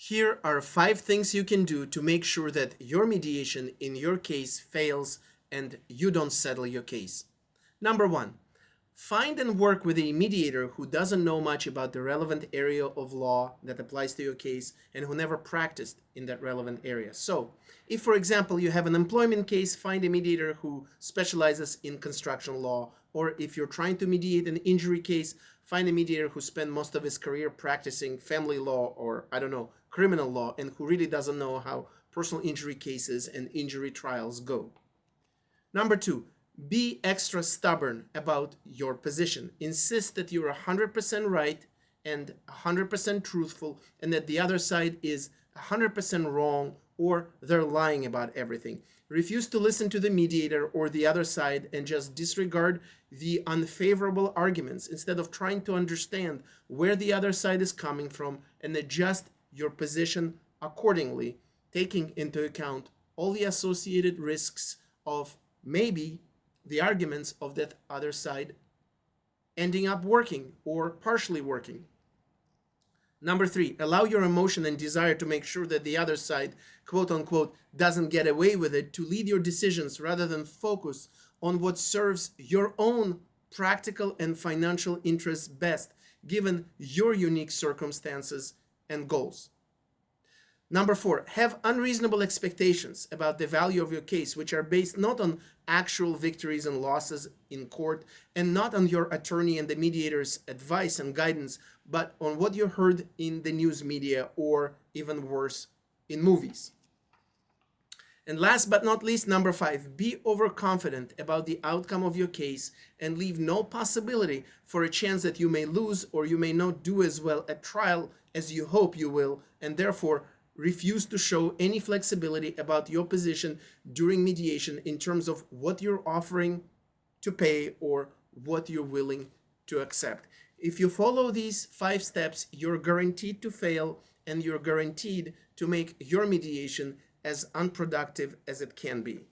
Here are 5 things you can do to make sure that your mediation in your case fails and you don't settle your case. Number 1, find and work with a mediator who doesn't know much about the relevant area of law that applies to your case and who never practiced in that relevant area. So, if for example you have an employment case, find a mediator who specializes in construction law, or if you're trying to mediate an injury case, find a mediator who spent most of his career practicing family law or, I don't know, criminal law, and who really doesn't know how personal injury cases and injury trials go. Number 2, be extra stubborn about your position. Insist that you're 100% right and 100% truthful, and that the other side is 100% wrong or they're lying about everything. Refuse to listen to the mediator or the other side and just disregard the unfavorable arguments instead of trying to understand where the other side is coming from and adjust your position accordingly, taking into account all the associated risks of maybe the arguments of that other side ending up working or partially working. Number 3, allow your emotion and desire to make sure that the other side, quote unquote, doesn't get away with it to lead your decisions rather than focus on what serves your own practical and financial interests best, given your unique circumstances and goals. Number 4, have unreasonable expectations about the value of your case, which are based not on actual victories and losses in court and not on your attorney and the mediator's advice and guidance, but on what you heard in the news media or, even worse, in movies. And last but not least, number 5, be overconfident about the outcome of your case and leave no possibility for a chance that you may lose or you may not do as well at trial as you hope you will, and therefore refuse to show any flexibility about your position during mediation in terms of what you're offering to pay or what you're willing to accept. If you follow these 5 steps, you're guaranteed to fail and you're guaranteed to make your mediation as unproductive as it can be.